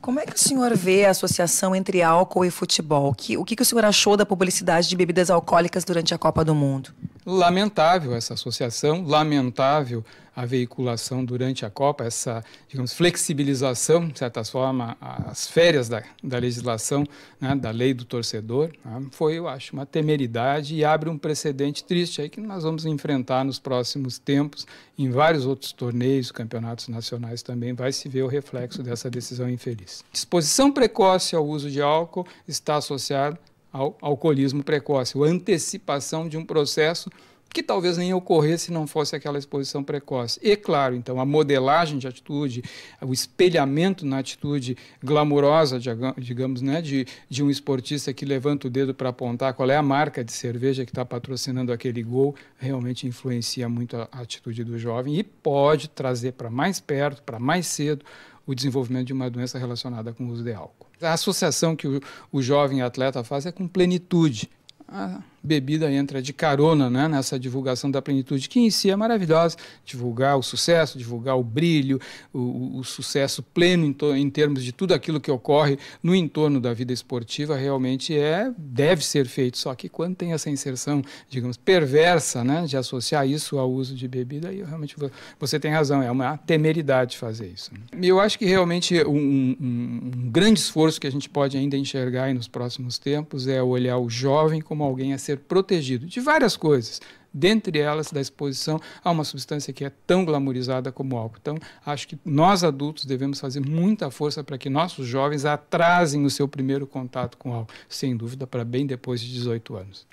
Como é que o senhor vê a associação entre álcool e futebol? O que o senhor achou da publicidade de bebidas alcoólicas durante a Copa do Mundo? Lamentável essa associação, lamentável a veiculação durante a Copa, essa, digamos, flexibilização, de certa forma, as férias da legislação, né, da lei do torcedor, né, foi, eu acho, uma temeridade e abre um precedente triste aí que nós vamos enfrentar nos próximos tempos, em vários outros torneios, campeonatos nacionais também, vai se ver o reflexo dessa decisão infeliz. Disposição precoce ao uso de álcool está associada ao alcoolismo precoce, a antecipação de um processo que talvez nem ocorresse se não fosse aquela exposição precoce. E, claro, então, a modelagem de atitude, o espelhamento na atitude glamurosa, digamos, né, de um esportista que levanta o dedo para apontar qual é a marca de cerveja que está patrocinando aquele gol, realmente influencia muito a atitude do jovem e pode trazer para mais perto, para mais cedo, o desenvolvimento de uma doença relacionada com o uso de álcool. A associação que o jovem atleta faz é com plenitude. A bebida entra de carona, né, nessa divulgação da plenitude, que em si é maravilhosa, divulgar o sucesso, divulgar o brilho, o sucesso pleno em termos de tudo aquilo que ocorre no entorno da vida esportiva, realmente deve ser feito, só que quando tem essa inserção, digamos, perversa, né, de associar isso ao uso de bebida, aí realmente você tem razão, é uma temeridade fazer isso. Eu acho que realmente um grande esforço que a gente pode ainda enxergar aí nos próximos tempos é olhar o jovem como alguém a ser protegido de várias coisas, dentre elas da exposição a uma substância que é tão glamorizada como o álcool. Então, acho que nós adultos devemos fazer muita força para que nossos jovens atrasem o seu primeiro contato com o álcool, sem dúvida, para bem depois de 18 anos.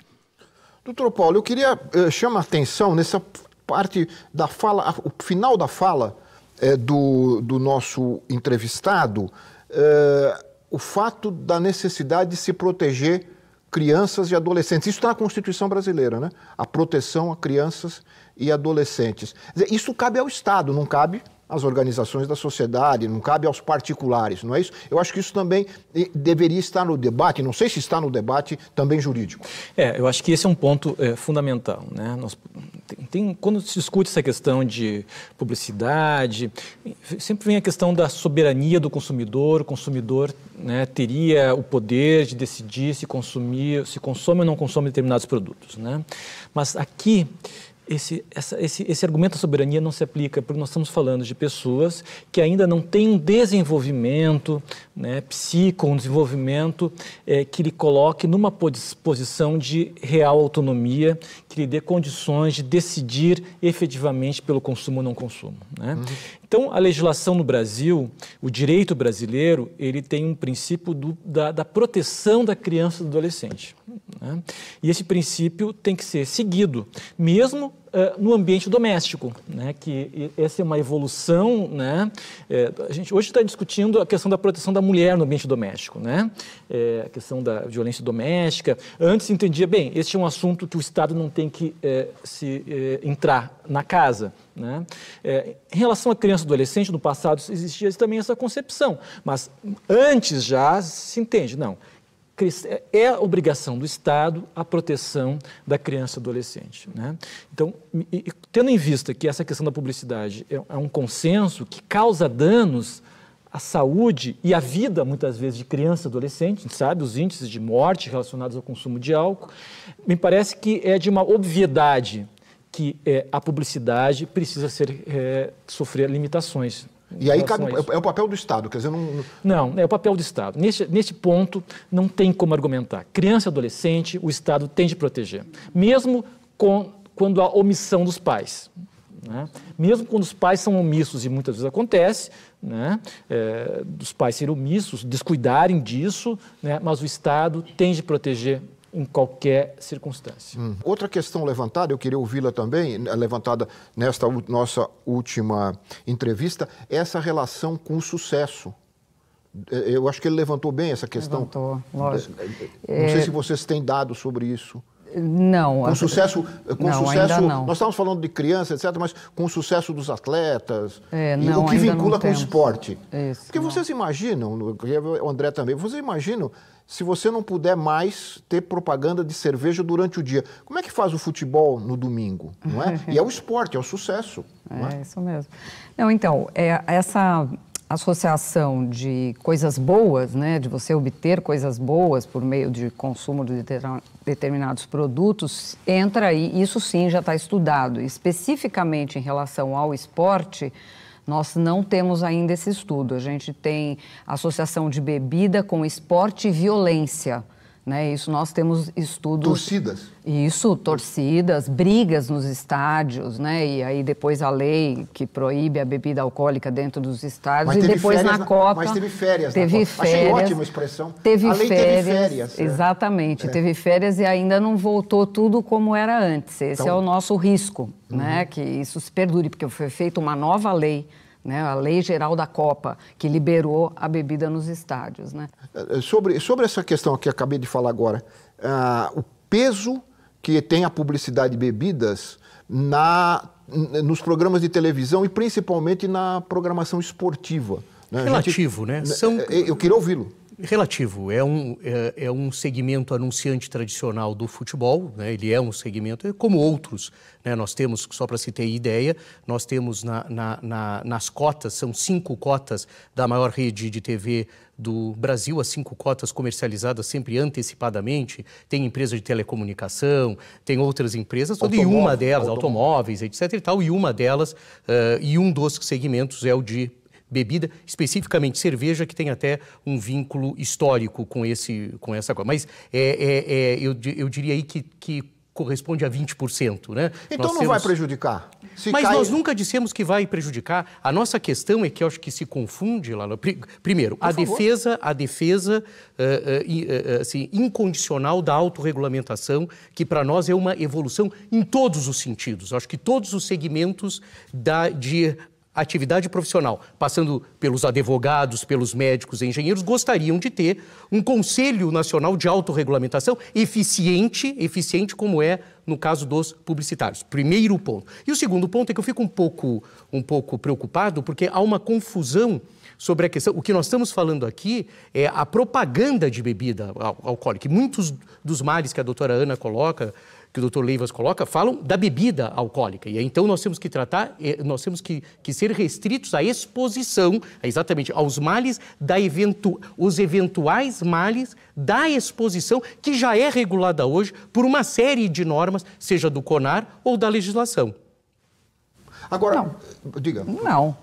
Doutor Paulo, eu queria chamar a atenção nessa parte da fala, o final da fala do nosso entrevistado, o fato da necessidade de se proteger crianças e adolescentes. Isso está na Constituição brasileira, né? A proteção a crianças e adolescentes. Quer dizer, isso cabe ao Estado, não cabe às organizações da sociedade, não cabe aos particulares, não é isso? Eu acho que isso também deveria estar no debate, não sei se está no debate também jurídico. Eu acho que esse é um ponto fundamental, né? Quando se discute essa questão de publicidade, sempre vem a questão da soberania do consumidor. O consumidor, né, teria o poder de decidir se consome ou não consome determinados produtos, né? Mas aqui esse argumento da soberania não se aplica, porque nós estamos falando de pessoas que ainda não têm um desenvolvimento, né, um desenvolvimento que lhe coloque numa posição de real autonomia, que lhe dê condições de decidir efetivamente pelo consumo ou não consumo, né? Então, a legislação no Brasil, o direito brasileiro, ele tem um princípio da proteção da criança e do adolescente, né? E esse princípio tem que ser seguido, mesmo no ambiente doméstico, né? Que essa é uma evolução, né? A gente hoje está discutindo a questão da proteção da mulher no ambiente doméstico, né? A questão da violência doméstica. Antes se entendia, bem, este é um assunto que o Estado não tem que entrar na casa, né? Em relação à criança e adolescente, no passado existia também essa concepção, mas antes já se entende, não, é obrigação do Estado a proteção da criança e adolescente, né? Então, tendo em vista que essa questão da publicidade é um consenso que causa danos à saúde e à vida, muitas vezes, de criança e adolescente, a gente sabe os índices de morte relacionados ao consumo de álcool, me parece que é de uma obviedade que a publicidade precisa sofrer limitações. E aí é o papel do Estado, quer dizer, Não, é o papel do Estado. Neste ponto, não tem como argumentar. Criança e adolescente, o Estado tem de proteger, mesmo quando há omissão dos pais, né? Mesmo quando os pais são omissos, e muitas vezes acontece, né? Dos pais serem omissos, descuidarem disso, né? Mas o Estado tem de proteger em qualquer circunstância. Outra questão levantada, eu queria ouvi-la também, levantada nesta nossa última entrevista, é essa relação com o sucesso. Eu acho que ele levantou bem essa questão. Levantou, lógico. Não sei se vocês têm dados sobre isso. Não. Com sucesso, ainda não. Nós estamos falando de crianças, etc., mas com o sucesso dos atletas, não, o que vincula com o temos. esporte. Isso, porque vocês imaginam, o André também, vocês imaginam se você não puder mais ter propaganda de cerveja durante o dia. Como é que faz o futebol no domingo? Não é? E é o esporte, é o sucesso. Não é? Isso mesmo. Não, então, essa associação de coisas boas, né, de você obter coisas boas por meio de consumo de determinados produtos, entra aí, isso sim já está estudado. Especificamente em relação ao esporte, nós não temos ainda esse estudo. A gente tem associação de bebida com esporte e violência, né? Isso nós temos estudos... Torcidas? Isso, torcidas, brigas nos estádios, né? E aí depois a lei que proíbe a bebida alcoólica dentro dos estádios. Mas e depois na Copa... Mas teve férias teve na Copa. Férias, achei ótima a expressão. Teve a lei férias, teve férias. Exatamente, teve férias e ainda não voltou tudo como era antes. Esse é o nosso risco, né? Que isso se perdure, porque foi feita uma nova lei, né, a Lei Geral da Copa, que liberou a bebida nos estádios, né? Sobre essa questão que acabei de falar agora, o peso que tem a publicidade de bebidas nos programas de televisão e principalmente na programação esportiva. Né? Relativo, né? Eu queria ouvi-lo. Relativo. É um segmento anunciante tradicional do futebol, né? Ele é um segmento, como outros, né? Nós temos, só para se ter ideia, nós temos nas cotas, são 5 cotas da maior rede de TV do Brasil, as 5 cotas comercializadas sempre antecipadamente. Tem empresa de telecomunicação, tem outras empresas, e uma delas, automóveis, etc. e tal, e uma delas, e um dos segmentos é o de bebida, especificamente cerveja, que tem até um vínculo histórico com essa coisa. Mas eu diria aí que corresponde a 20%, né? Então não vai prejudicar? Nós nunca dissemos que vai prejudicar. A nossa questão é que eu acho que se confunde, Lala. Primeiro, a defesa assim, incondicional da autorregulamentação, que para nós é uma evolução em todos os sentidos. Eu acho que todos os segmentos de atividade profissional, passando pelos advogados, pelos médicos e engenheiros, gostariam de ter um Conselho Nacional de Autorregulamentação eficiente como é no caso dos publicitários. Primeiro ponto. E o segundo ponto é que eu fico um pouco preocupado porque há uma confusão sobre a questão. O que nós estamos falando aqui é a propaganda de bebida alcoólica. E muitos dos males que a doutora Ana coloca, que o doutor Leivas coloca, falam da bebida alcoólica. E então nós temos que nós temos que ser restritos à exposição, exatamente, aos males, os eventuais males da exposição, que já é regulada hoje por uma série de normas, seja do CONAR ou da legislação. Agora, diga. Não,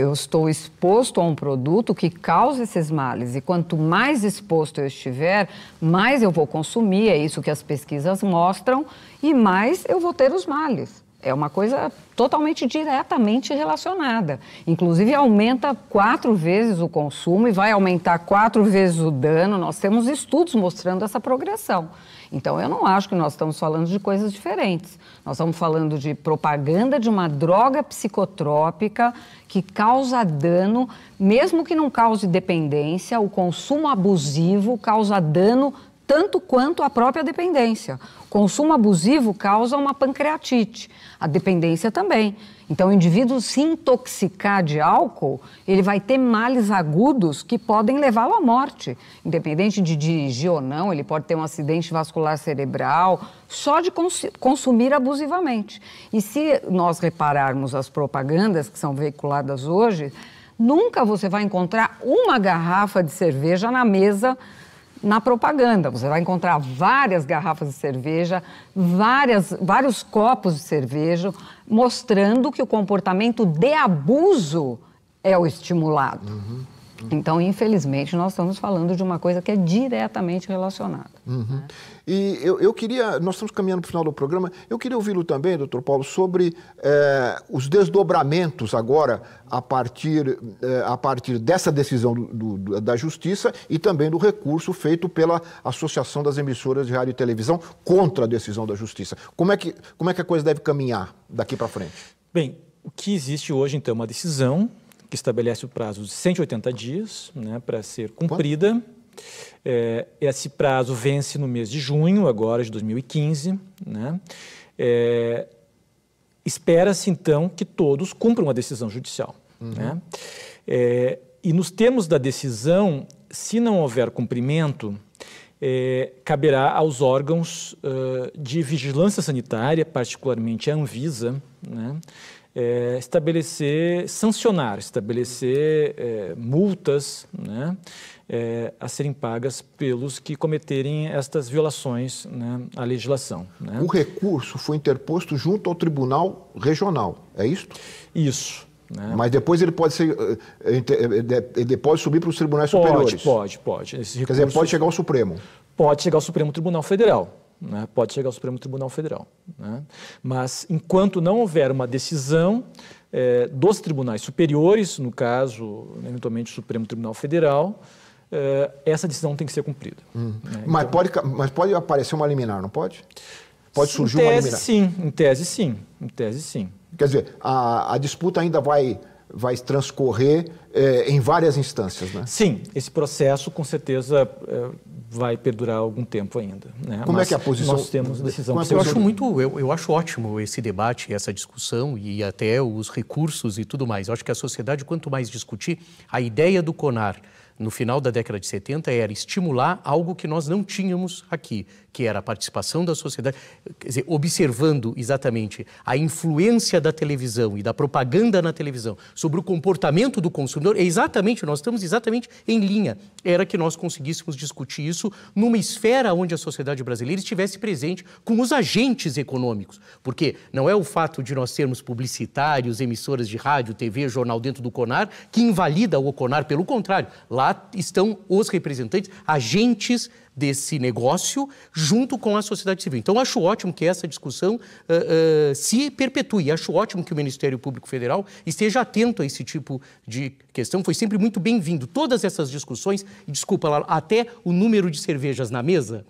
eu estou exposto a um produto que causa esses males e quanto mais exposto eu estiver, mais eu vou consumir, é isso que as pesquisas mostram, e mais eu vou ter os males. É uma coisa totalmente diretamente relacionada. Inclusive, aumenta 4 vezes o consumo e vai aumentar 4 vezes o dano. Nós temos estudos mostrando essa progressão. Então, eu não acho que nós estamos falando de coisas diferentes. Nós estamos falando de propaganda de uma droga psicotrópica que causa dano, mesmo que não cause dependência, o consumo abusivo causa dano tanto quanto a própria dependência. O consumo abusivo causa uma pancreatite, a dependência também. Então, o indivíduo se intoxicar de álcool, ele vai ter males agudos que podem levá-lo à morte. Independente de dirigir ou não, ele pode ter um acidente vascular cerebral, só de consumir abusivamente. E se nós repararmos as propagandas que são veiculadas hoje, nunca você vai encontrar uma garrafa de cerveja na mesa na propaganda. Você vai encontrar várias garrafas de cerveja, vários copos de cerveja, mostrando que o comportamento de abuso é o estimulado. Então, infelizmente, nós estamos falando de uma coisa que é diretamente relacionada. E eu queria, nós estamos caminhando para o final do programa, eu queria ouvi-lo também, doutor Paulo, sobre os desdobramentos agora a partir dessa decisão da Justiça e também do recurso feito pela Associação das Emissoras de Rádio e Televisão contra a decisão da Justiça. Como é que a coisa deve caminhar daqui para frente? Bem, o que existe hoje, então, é uma decisão que estabelece o prazo de 180 dias, né, para ser cumprida. Esse prazo vence no mês de junho, agora de 2015. Né? Espera-se, então, que todos cumpram a decisão judicial. Né? E nos termos da decisão, se não houver cumprimento, caberá aos órgãos de vigilância sanitária, particularmente a Anvisa, né, sancionar, estabelecer multas, né, a serem pagas pelos que cometerem estas violações, né, à legislação. Né? O recurso foi interposto junto ao Tribunal Regional, é isso? Isso. Né? Mas depois ele pode subir para os tribunais superiores? Pode. Esse recurso, quer dizer, pode chegar ao Supremo? Pode chegar ao Supremo Tribunal Federal. Né? Pode chegar ao Supremo Tribunal Federal. Né? Mas, enquanto não houver uma decisão dos tribunais superiores, no caso, eventualmente, o Supremo Tribunal Federal, essa decisão tem que ser cumprida. Né? Mas pode aparecer uma liminar, não pode? Pode surgir uma liminar? Em tese, sim. Quer dizer, a disputa ainda vai transcorrer em várias instâncias, né? Sim, esse processo com certeza vai perdurar algum tempo ainda. Né? Como é que é a posição? Nós temos decisão. Eu acho ótimo esse debate, essa discussão e até os recursos e tudo mais. Eu acho que a sociedade, quanto mais discutir, a ideia do CONAR no final da década de 70 era estimular algo que nós não tínhamos aqui, que era a participação da sociedade, quer dizer, observando exatamente a influência da televisão e da propaganda na televisão sobre o comportamento do consumidor, nós estamos exatamente em linha. Era que nós conseguíssemos discutir isso numa esfera onde a sociedade brasileira estivesse presente com os agentes econômicos, porque não é o fato de nós termos publicitários, emissoras de rádio, TV, jornal dentro do CONAR que invalida o CONAR, pelo contrário, lá estão os representantes, agentes desse negócio, junto com a sociedade civil. Então, acho ótimo que essa discussão se perpetue. Acho ótimo que o Ministério Público Federal esteja atento a esse tipo de questão. Foi sempre muito bem-vindo. Todas essas discussões, e desculpa, Laura, até o número de cervejas na mesa,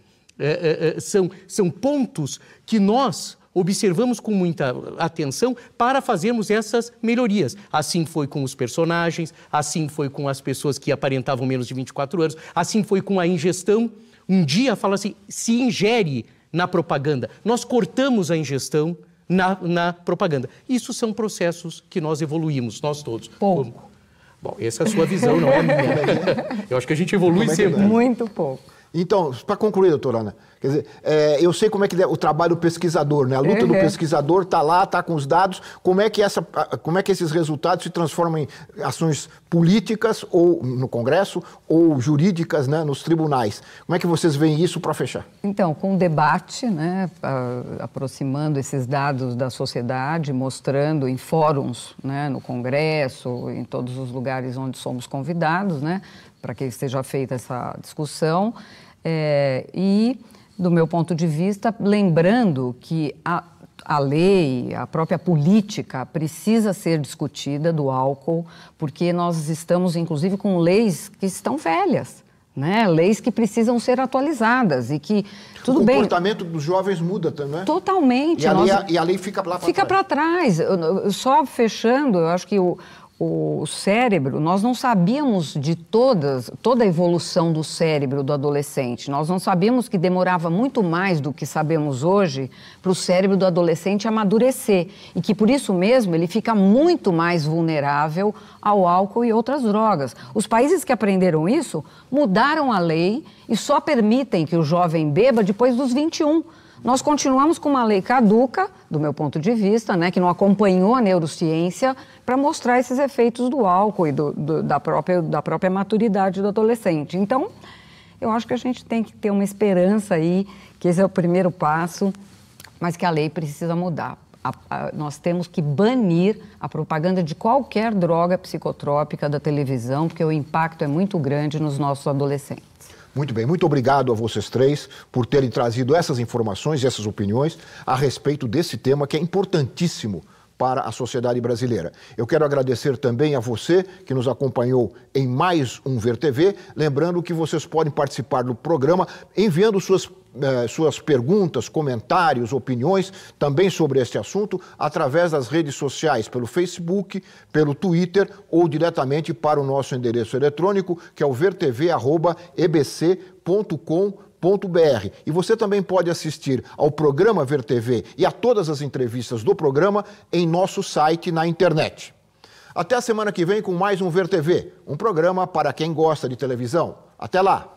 são pontos que nós, observamos com muita atenção para fazermos essas melhorias. Assim foi com os personagens, assim foi com as pessoas que aparentavam menos de 24 anos, assim foi com a ingestão. Um dia fala assim, se ingere na propaganda. Nós cortamos a ingestão na propaganda. Isso são processos que nós evoluímos, nós todos. Pouco. Bom, essa é a sua visão, não é a minha. Eu acho que a gente evolui sempre. Muito pouco. Então, para concluir, doutora Ana, quer dizer, eu sei como é que é o trabalho do pesquisador, né? A luta do pesquisador está lá, está com os dados. Como é que esses resultados se transformam em ações políticas ou no Congresso ou jurídicas, né, nos tribunais? Como é que vocês veem isso para fechar? Então, com o debate, né, aproximando esses dados da sociedade, mostrando em fóruns, né, no Congresso, em todos os lugares onde somos convidados, né, para que seja feita essa discussão. E, do meu ponto de vista, lembrando que a lei, a própria política precisa ser discutida do álcool, porque nós estamos, inclusive, com leis que estão velhas, né? Leis que precisam ser atualizadas e que, tudo bem... O comportamento dos jovens muda também, né? Totalmente. E a lei fica lá para trás. Fica para trás. Só fechando, eu acho que o cérebro, nós não sabíamos de toda a evolução do cérebro do adolescente. Nós não sabíamos que demorava muito mais do que sabemos hoje para o cérebro do adolescente amadurecer. E que, por isso mesmo, ele fica muito mais vulnerável ao álcool e outras drogas. Os países que aprenderam isso mudaram a lei e só permitem que o jovem beba depois dos 21. Nós continuamos com uma lei caduca, do meu ponto de vista, né, que não acompanhou a neurociência para mostrar esses efeitos do álcool e da própria maturidade do adolescente. Então, eu acho que a gente tem que ter uma esperança aí, que esse é o primeiro passo, mas que a lei precisa mudar. Nós temos que banir a propaganda de qualquer droga psicotrópica da televisão, porque o impacto é muito grande nos nossos adolescentes. Muito bem, muito obrigado a vocês três por terem trazido essas informações e essas opiniões a respeito desse tema que é importantíssimo para a sociedade brasileira. Eu quero agradecer também a você que nos acompanhou em mais um Ver TV, lembrando que vocês podem participar do programa enviando suas perguntas, comentários, opiniões também sobre este assunto através das redes sociais, pelo Facebook, pelo Twitter ou diretamente para o nosso endereço eletrônico, que é o vertv@ebc.com.br. E você também pode assistir ao programa Ver TV e a todas as entrevistas do programa em nosso site na internet. Até a semana que vem com mais um Ver TV, um programa para quem gosta de televisão. Até lá!